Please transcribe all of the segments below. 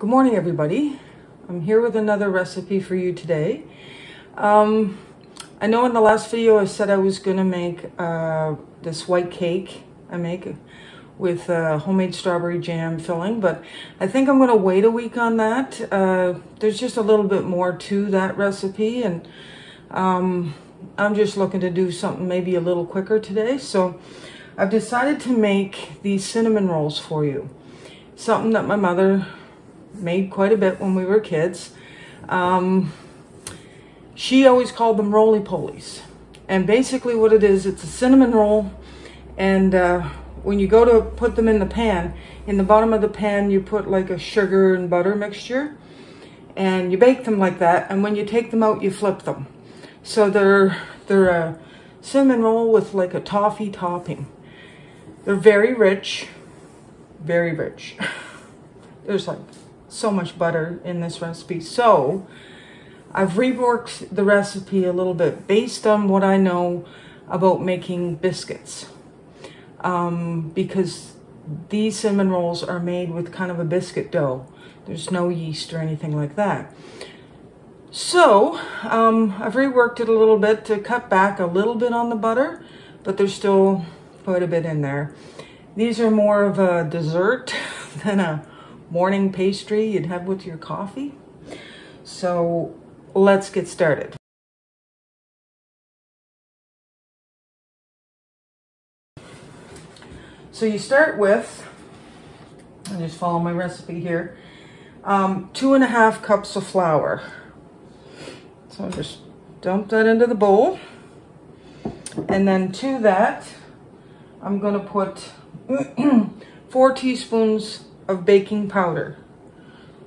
Good morning, everybody. I'm here with another recipe for you today. I know in the last video I said I was going to make this white cake I make with homemade strawberry jam filling, but I think I'm going to wait a week on that. There's just a little bit more to that recipe, and I'm just looking to do something maybe a little quicker today. So I've decided to make these cinnamon rolls for you. Something that my mother made quite a bit when we were kids. She always called them roly-polies. And basically what it is, it's a cinnamon roll, and when you go to put them in the pan, in the bottom of the pan you put like a sugar and butter mixture, and you bake them like that, and when you take them out you flip them. So they're a cinnamon roll with like a toffee topping. They're very rich, very rich. There's like so much butter in this recipe. So I've reworked the recipe a little bit based on what I know about making biscuits. Because these cinnamon rolls are made with kind of a biscuit dough. There's no yeast or anything like that. So I've reworked it a little bit to cut back a little bit on the butter, but there's still quite a bit in there. These are more of a dessert than a morning pastry you'd have with your coffee. So let's get started. So you start with, I'll just follow my recipe here, 2.5 cups of flour. So I'll just dump that into the bowl. And then to that, I'm going to put 4 teaspoons of baking powder,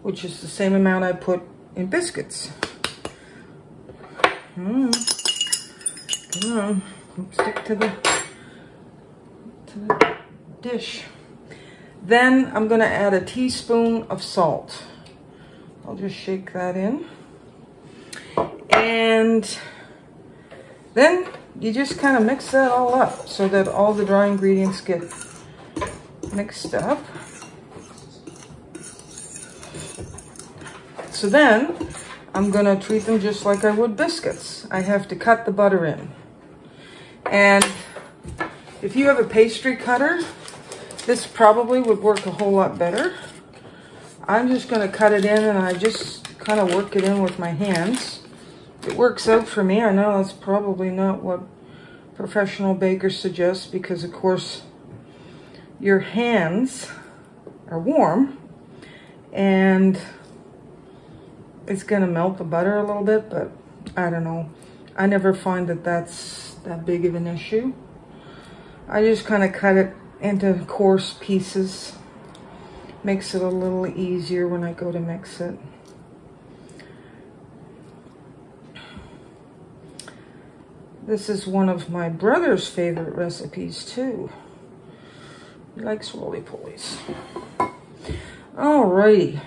which is the same amount I put in biscuits. Come on, stick to the dish. Then I'm going to add a teaspoon of salt. I'll just shake that in. And then you just kind of mix that all up so that all the dry ingredients get mixed up. So then I'm going to treat them just like I would biscuits. I have to cut the butter in. And if you have a pastry cutter, this probably would work a whole lot better. I'm just going to cut it in, and I just kind of work it in with my hands. It works out for me. I know that's probably not what professional bakers suggest, because of course your hands are warm and it's going to melt the butter a little bit, but I don't know. I never find that that's that big of an issue. I just kind of cut it into coarse pieces. Makes it a little easier when I go to mix it. This is one of my brother's favorite recipes too. He likes roly-polies. Alrighty.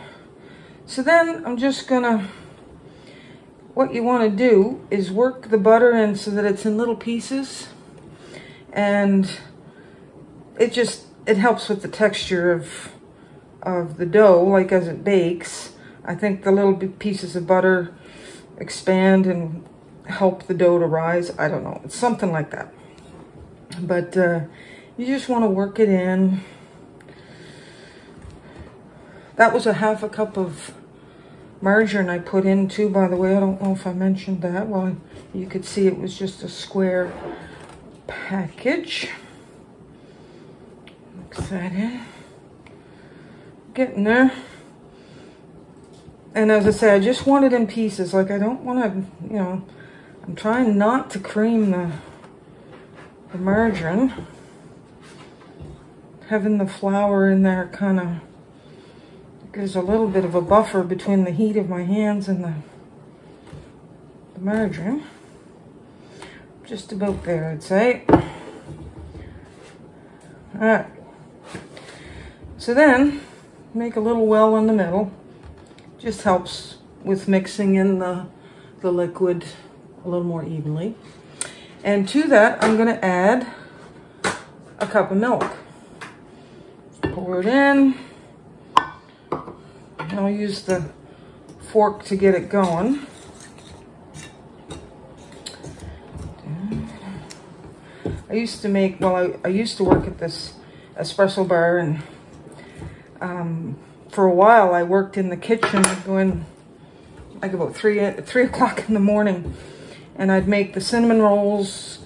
So then I'm just gonna, what you want to do is work the butter in so that it's in little pieces, and it helps with the texture of the dough, like as it bakes. I think the little pieces of butter expand and help the dough to rise. I don't know, it's something like that. But you just want to work it in. That was a 1/2 cup of margarine I put in too, by the way. I don't know if I mentioned that. Well, you could see it was just a square package. Mix that in. Getting there. And as I say, I just want it in pieces. Like, I don't want to, you know, I'm trying not to cream the margarine. Having the flour in there kind of gives a little bit of a buffer between the heat of my hands and the margarine. Just about there, I'd say. Alright. So then, make a little well in the middle. Just helps with mixing in the liquid a little more evenly. And to that, I'm going to add a cup of milk. Pour it in. I'll use the fork to get it going. I used to make, well, I used to work at this espresso bar, and for a while I worked in the kitchen. I'd go in like about 3 o'clock in the morning, and I'd make the cinnamon rolls,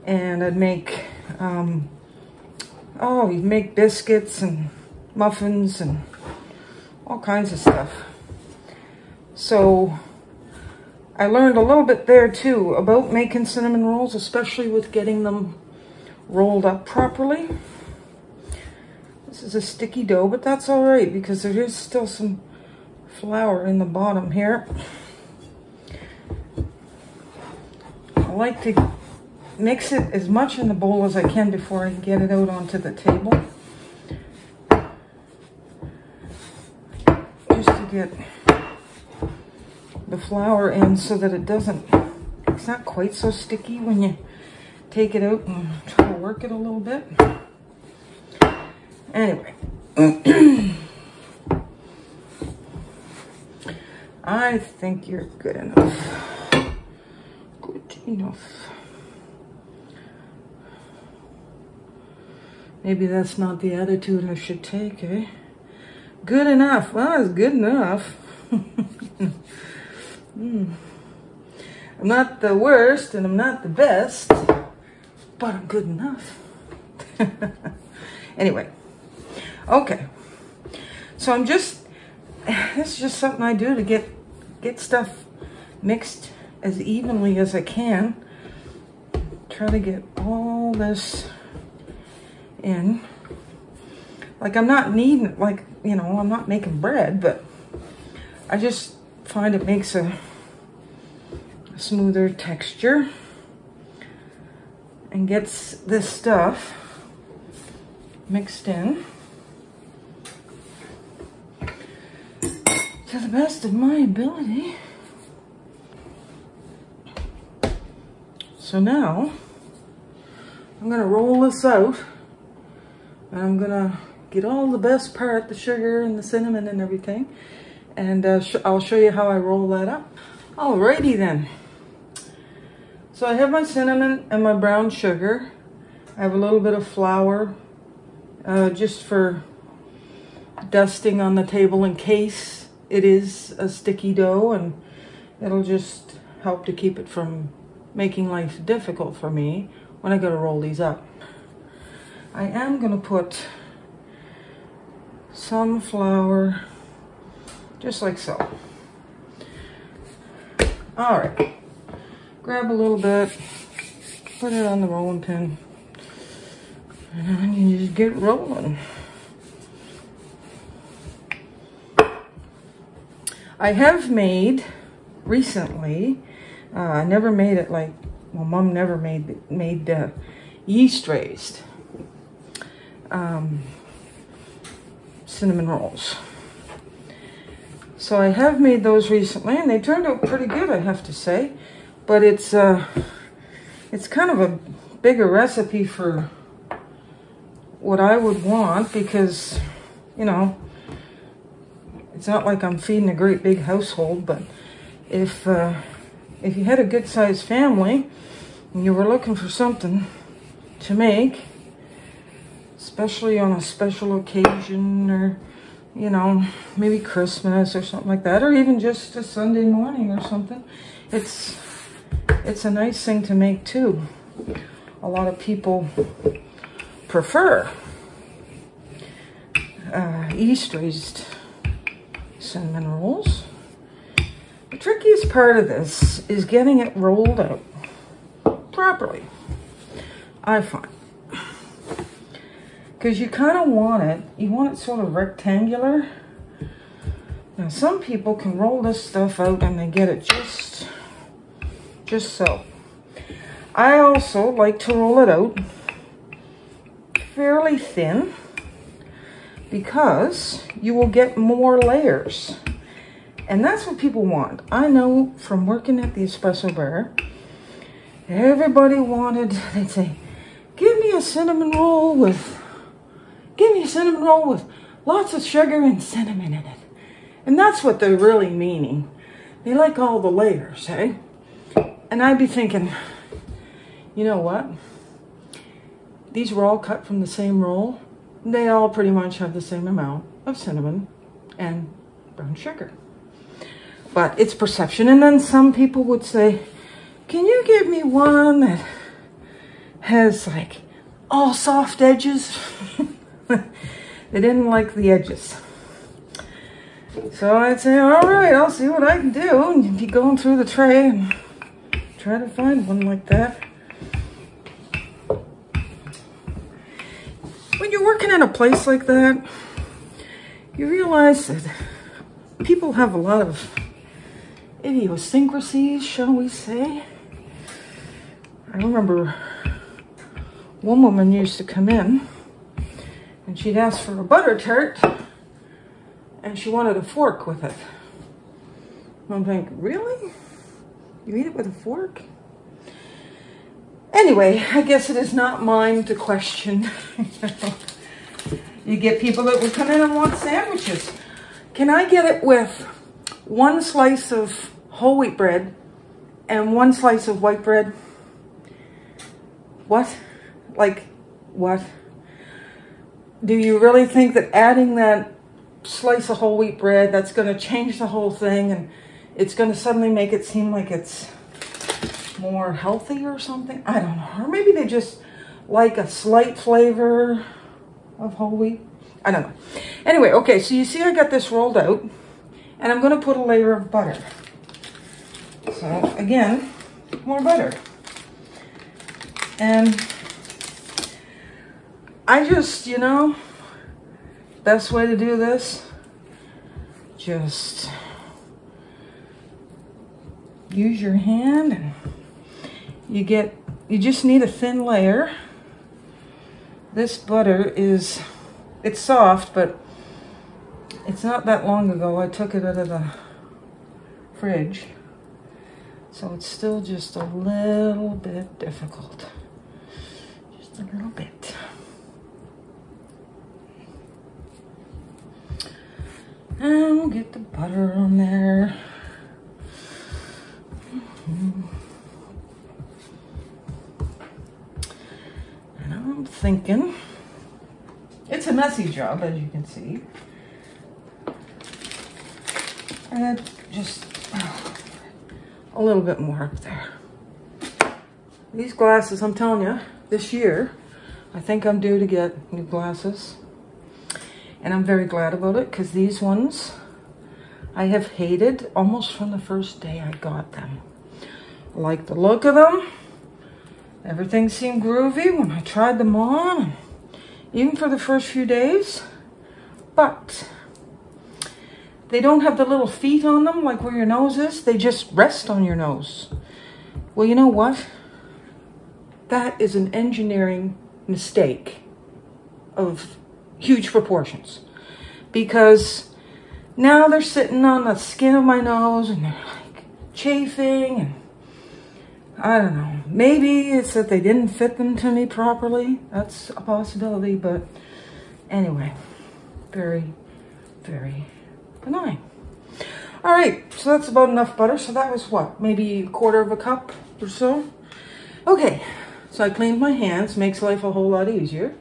and I'd make, you'd make biscuits and muffins and all kinds of stuff. So I learned a little bit there too about making cinnamon rolls, especially with getting them rolled up properly. This is a sticky dough, but that's all right because there is still some flour in the bottom here. I like to mix it as much in the bowl as I can before I get it out onto the table. Just to get the flour in so that it's not quite so sticky when you take it out and try to work it a little bit. Anyway, I think you're good enough. Good enough. Maybe that's not the attitude I should take, eh? Good enough. Well, it's good enough. I'm not the worst and I'm not the best, but I'm good enough. Anyway, okay. So this is just something I do to get stuff mixed as evenly as I can. Try to get all this in. Like I'm not needing, like, you know, I'm not making bread, but I just find it makes a smoother texture and gets this stuff mixed in to the best of my ability. So now I'm gonna roll this out, and I'm gonna get all the best part, the sugar and the cinnamon and everything, and I'll show you how I roll that up. Alrighty then. So I have my cinnamon and my brown sugar. I have a little bit of flour, just for dusting on the table in case it is a sticky dough, and it'll just help to keep it from making life difficult for me when I go to roll these up. I am going to put some flour, just like so. All right, grab a little bit, put it on the rolling pin, and then you just get rolling. I have made recently, I never made it like, well, Mom never made yeast raised cinnamon rolls. So I have made those recently, and they turned out pretty good, I have to say. But it's kind of a bigger recipe for what I would want, because, you know, it's not like I'm feeding a great big household. But if you had a good sized family and you were looking for something to make, especially on a special occasion, or, you know, maybe Christmas or something like that, or even just a Sunday morning or something, it's a nice thing to make too. A lot of people prefer yeast raised cinnamon rolls. The trickiest part of this is getting it rolled out properly, I find. Because you kind of want it sort of rectangular. Now some people can roll this stuff out and they get it just so. I also like to roll it out fairly thin, because you will get more layers. And that's what people want. I know from working at the espresso bar, everybody they'd say, give me a cinnamon roll with lots of sugar and cinnamon in it. And that's what they're really meaning. They like all the layers, eh? And I'd be thinking, you know what? These were all cut from the same roll. They all pretty much have the same amount of cinnamon and brown sugar. But it's perception. And then some people would say, can you give me one that has like all soft edges? They didn't like the edges. So I'd say, all right, I'll see what I can do. And be going through the tray and try to find one like that. When you're working in a place like that, you realize that people have a lot of idiosyncrasies, shall we say. I remember one woman used to come in and she'd ask for a butter tart and she wanted a fork with it. I'm thinking, really? You eat it with a fork? Anyway, I guess it is not mine to question. You get people that would come in and want sandwiches. Can I get it with one slice of whole wheat bread and one slice of white bread? What? Like, what? Do you really think that adding that slice of whole wheat bread, that's going to change the whole thing and it's going to suddenly make it seem like it's more healthy or something? I don't know. Or maybe they just like a slight flavor of whole wheat. I don't know. Anyway, okay, so you see I got this rolled out and I'm going to put a layer of butter. So again, more butter. And I just, you know, best way to do this, just use your hand and you just need a thin layer. This butter is, it's soft, but it's not that long ago I took it out of the fridge. So it's still just a little bit difficult. Just a little bit. And we'll get the butter on there. And I'm thinking, it's a messy job, as you can see. And just a little bit more up there. These glasses, I'm telling you, this year, I think I'm due to get new glasses. And I'm very glad about it because these ones I have hated almost from the first day I got them. I like the look of them. Everything seemed groovy when I tried them on, even for the first few days. But they don't have the little feet on them like where your nose is. They just rest on your nose. Well, you know what? That is an engineering mistake of huge proportions, because now they're sitting on the skin of my nose and they're like chafing, and I don't know, maybe it's that they didn't fit them to me properly. That's a possibility, but anyway, very, very benign. All right, so that's about enough butter. So that was what, maybe a quarter of a cup or so. Okay, so I cleaned my hands, makes life a whole lot easier.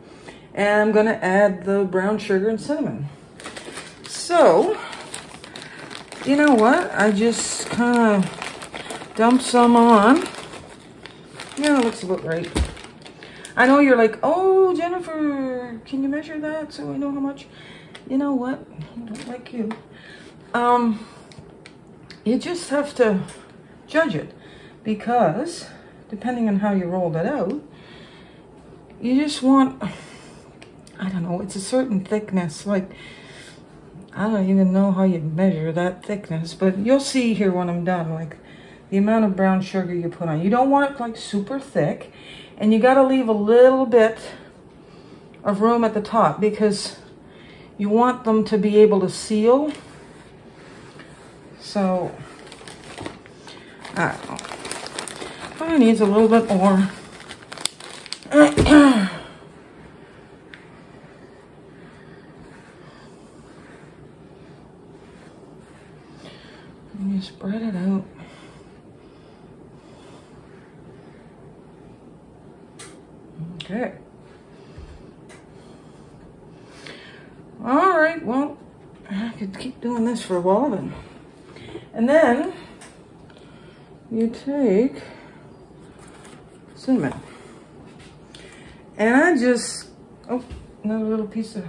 And I'm gonna add the brown sugar and cinnamon. So, you know what? I just kind of dump some on. Yeah, it looks about right. I know you're like, oh, Jennifer, can you measure that so I know how much? You know what? I don't like you. You just have to judge it, because depending on how you rolled it out, you just want, I don't know, it's a certain thickness. Like, I don't even know how you measure that thickness, but you'll see here when I'm done, like the amount of brown sugar you put on. You don't want it like super thick, and you got to leave a little bit of room at the top because you want them to be able to seal. So, I don't know. Probably needs a little bit more. And you spread it out. Okay. All right, well, I could keep doing this for a while then. And then you take cinnamon. And I just, oh, another little piece of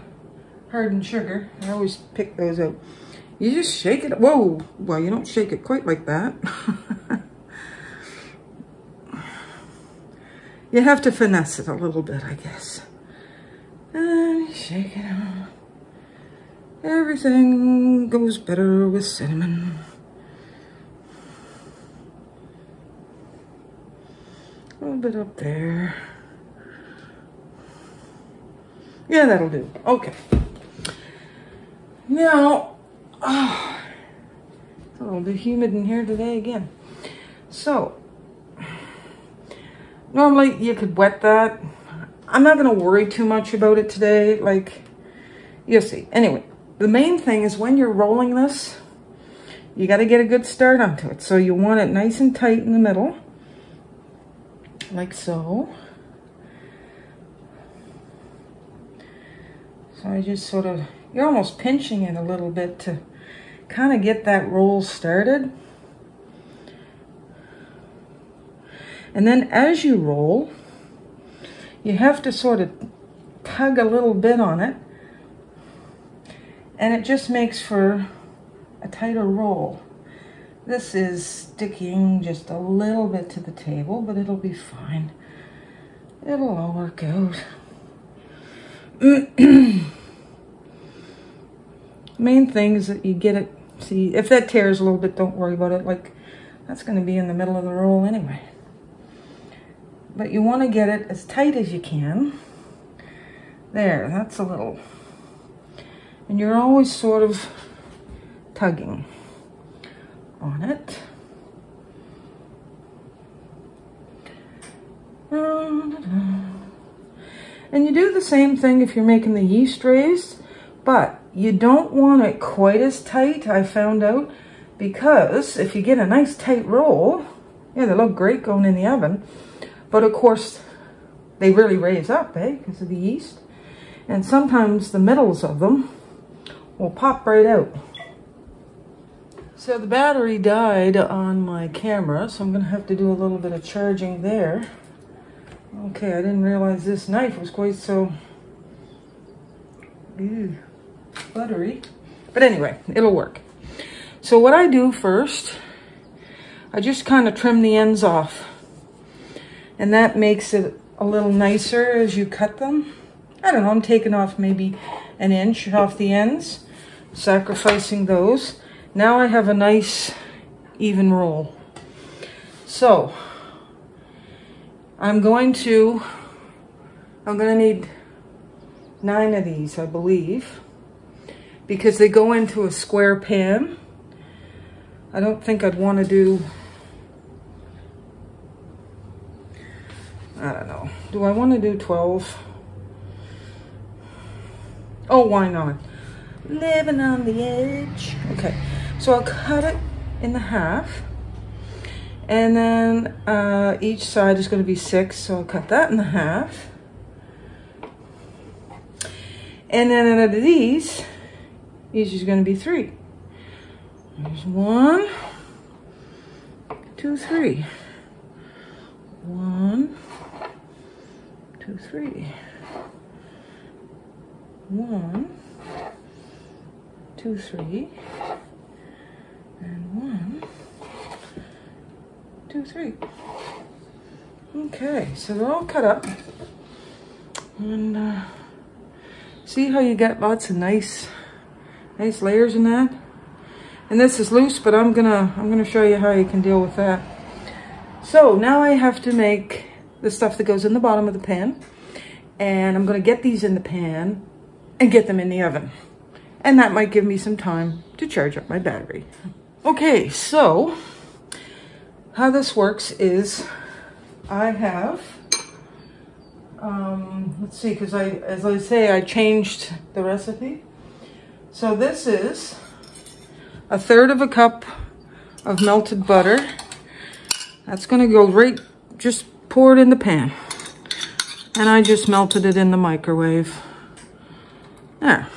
hardened sugar. I always pick those out. You just shake it. Whoa, well, you don't shake it quite like that. You have to finesse it a little bit, I guess. And shake it out. Everything goes better with cinnamon. A little bit up there. Yeah, that'll do. Okay. Now, it's a little bit humid in here today again. So, normally you could wet that. I'm not going to worry too much about it today. Like, you'll see. Anyway, the main thing is when you're rolling this, you got to get a good start onto it. So you want it nice and tight in the middle. Like so. So I just sort of, you're almost pinching it a little bit to kind of get that roll started. And then as you roll, you have to sort of tug a little bit on it. And it just makes for a tighter roll. This is sticking just a little bit to the table, but it'll be fine. It'll all work out. Main thing is that you get it, see, if that tears a little bit, don't worry about it. Like, that's going to be in the middle of the roll anyway. But you want to get it as tight as you can. There, that's a little. And you're always sort of tugging on it. And you do the same thing if you're making the yeast raised, but you don't want it quite as tight, I found out, because if you get a nice tight roll, yeah, they look great going in the oven, but of course they really raise up, because of the yeast. And sometimes the middles of them will pop right out. So the battery died on my camera, so I'm going to have to do a little bit of charging there. Okay, I didn't realize this knife was quite so buttery. But anyway, it'll work. So what I do first, I just kind of trim the ends off. And that makes it a little nicer as you cut them. I don't know, I'm taking off maybe an inch off the ends, sacrificing those. Now I have a nice even roll. So I'm going to need 9 of these, I believe, because they go into a square pan. I don't think I'd want to do, I don't know. Do I want to do 12? Oh, why not? Living on the edge. Okay, so I'll cut it in the half. And then each side is going to be 6, so I'll cut that in the half. And then out of these, each is going to be 3. There's 1, 2, 3. 1, 2, 3. 1, 2, 3. And 1, 2, 3. Okay, so they're all cut up. And see how you get lots of nice layers in that? And this is loose, but I'm gonna show you how you can deal with that. So now I have to make the stuff that goes in the bottom of the pan. And I'm gonna get these in the pan and get them in the oven. And that might give me some time to charge up my battery. Okay, so how this works is I have, let's see, because as I say, I changed the recipe. So this is 1/3 of a cup of melted butter. That's gonna go right, just pour it in the pan. And I just melted it in the microwave. There.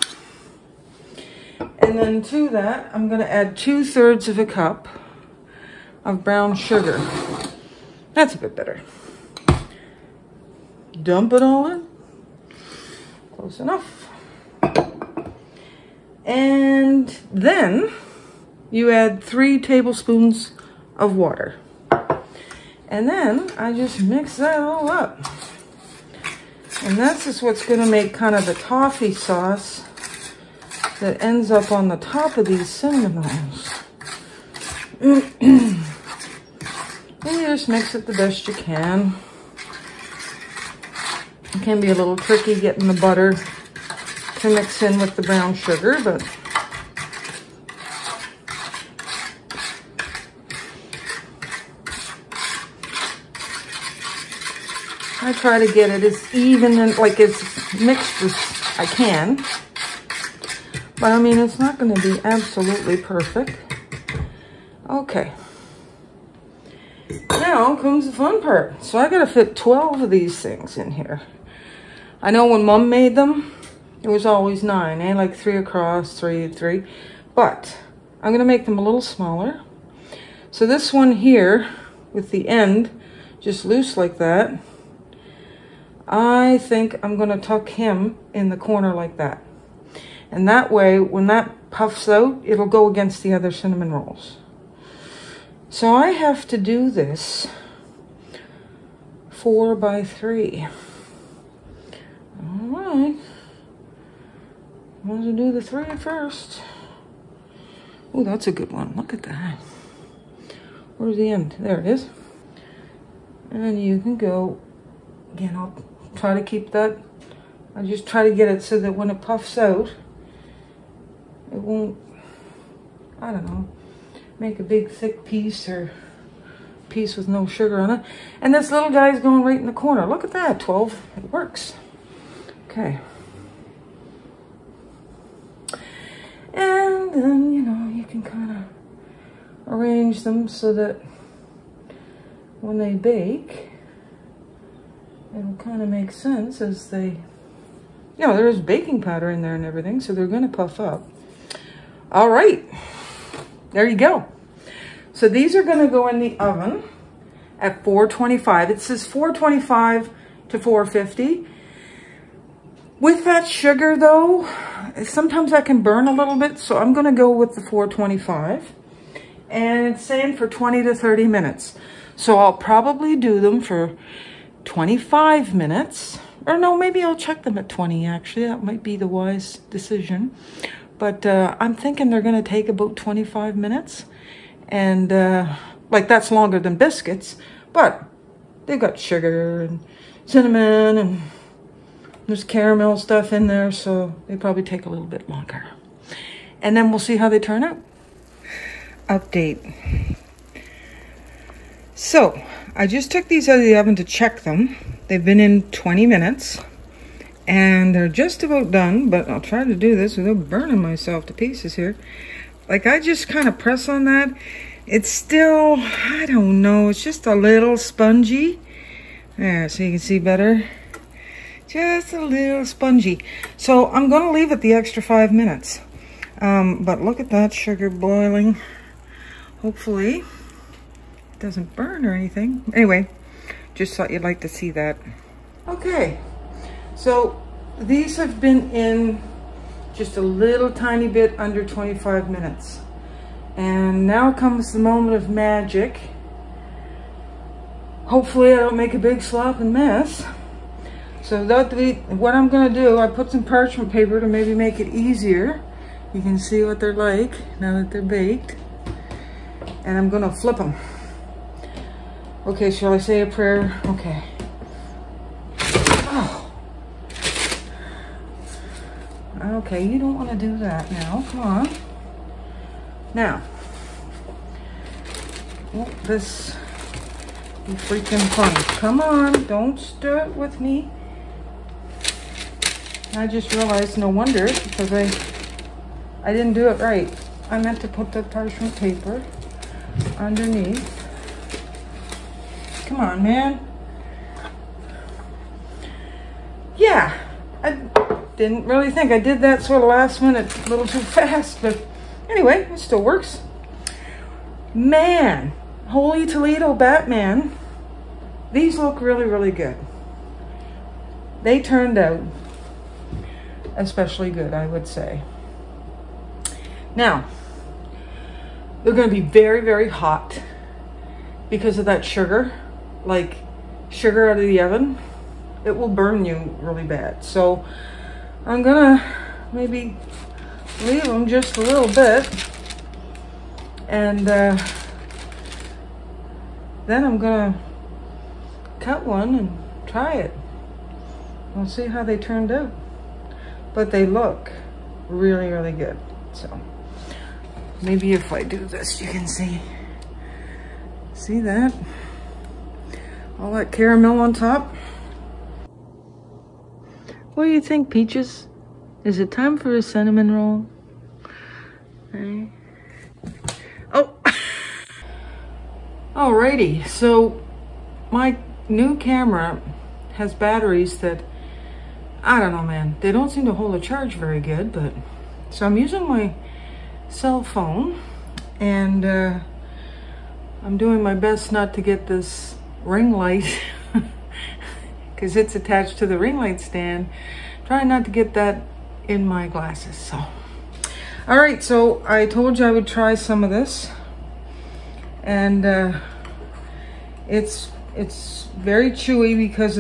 And then to that, I'm gonna add 2/3 of a cup of brown sugar. That's a bit better. Dump it all in. Close enough. And then you add 3 tablespoons of water. And then I just mix that all up. And that's just what's gonna make kind of the toffee sauce that ends up on the top of these cinnamon rolls. And you just mix it the best you can. It can be a little tricky getting the butter to mix in with the brown sugar, but I try to get it as even and like as mixed as I can. But I mean, it's not going to be absolutely perfect. Okay. Now comes the fun part. So I got to fit 12 of these things in here. I know when Mom made them, it was always 9, eh? Like 3 across, 3, 3. But I'm going to make them a little smaller. So this one here, with the end just loose like that, I think I'm going to tuck him in the corner like that. And that way, when that puffs out, it'll go against the other cinnamon rolls. So I have to do this 4 by 3. All right. I'm going to do the 3 first. Oh, that's a good one. Look at that. Where's the end? There it is. And you can go, again, I'll try to keep that. I just try to get it so that when it puffs out, it won't, I don't know, make a big thick piece or piece with no sugar on it. And this little guy's going right in the corner. Look at that, 12, it works. Okay. And then, you know, you can kind of arrange them so that when they bake, it'll kind of make sense as they, you know, there's baking powder in there and everything, so they're going to puff up. All right, there you go. So these are going to go in the oven at 425. It says 425 to 450. With that sugar though, sometimes that can burn a little bit, so I'm going to go with the 425. And it's saying for 20 to 30 minutes. So I'll probably do them for 25 minutes. Or no, maybe I'll check them at 20 actually. That might be the wise decision. But I'm thinking they're going to take about 25 minutes. And like that's longer than biscuits. But they've got sugar and cinnamon and there's caramel stuff in there. So they probably take a little bit longer. And then we'll see how they turn out. Update. So I just took these out of the oven to check them. They've been in 20 minutes. And they're just about done, but I'll try to do this without burning myself to pieces here. Like I just kind of press on that. It's still, I don't know, it's just a little spongy. There, so you can see better. Just a little spongy. So I'm going to leave it the extra 5 minutes. But look at that sugar boiling. Hopefully it doesn't burn or anything. Anyway, just thought you'd like to see that. Okay. So these have been in just a little tiny bit under 25 minutes. And now comes the moment of magic. Hopefully I don't make a big slopping mess. So what I'm going to do, I put some parchment paper to maybe make it easier. You can see what they're like now that they're baked. And I'm going to flip them. Okay, shall I say a prayer? Okay. Okay, you don't want to do that now. Come on. Now. Oh, this is freaking fun. Come on, don't stir it with me. I just realized, no wonder, because I didn't do it right. I meant to put the parchment paper underneath. Come on, man. Yeah, I didn't really think I did that sort of last minute, a little too fast, but anyway, it still works. Man, Holy Toledo Batman. These look really, really good. They turned out especially good, I would say. Now, they're going to be very, very hot because of that sugar, like sugar out of the oven. It will burn you really bad. So I'm going to maybe leave them just a little bit. And then I'm going to cut one and try it. We'll see how they turned out. But they look really, really good. So maybe if I do this, you can see that? All that caramel on top. What do you think, Peaches? Is it time for a cinnamon roll? Hey. Oh! Alrighty, so my new camera has batteries that, I don't know, man, they don't seem to hold a charge very good, but so I'm using my cell phone, and I'm doing my best not to get this ring light because it's attached to the ring light stand. Trying not to get that in my glasses. So all right, so I told you I would try some of this, and it's very chewy because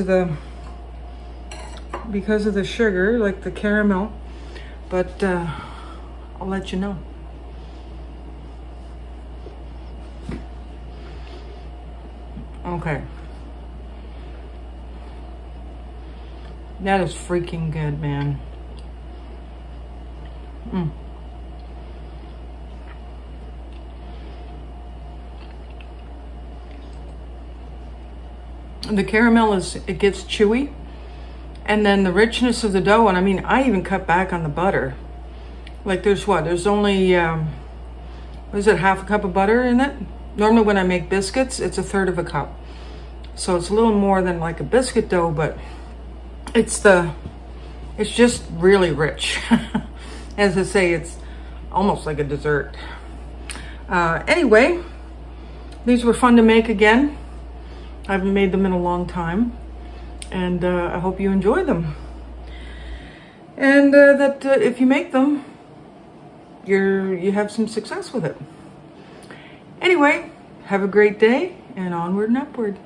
of the sugar, like the caramel, but I'll let you know. Okay. That is freaking good, man. The caramel it gets chewy, and then the richness of the dough, and I mean, I even cut back on the butter. Like there's only, what is it, half a cup of butter in it? Normally when I make biscuits, it's 1/3 of a cup. So it's a little more than like a biscuit dough, but it's just really rich. As I say, it's almost like a dessert. Anyway, these were fun to make again. I haven't made them in a long time, and I hope you enjoy them. And that if you make them, you have some success with it. Anyway, have a great day, and onward and upward.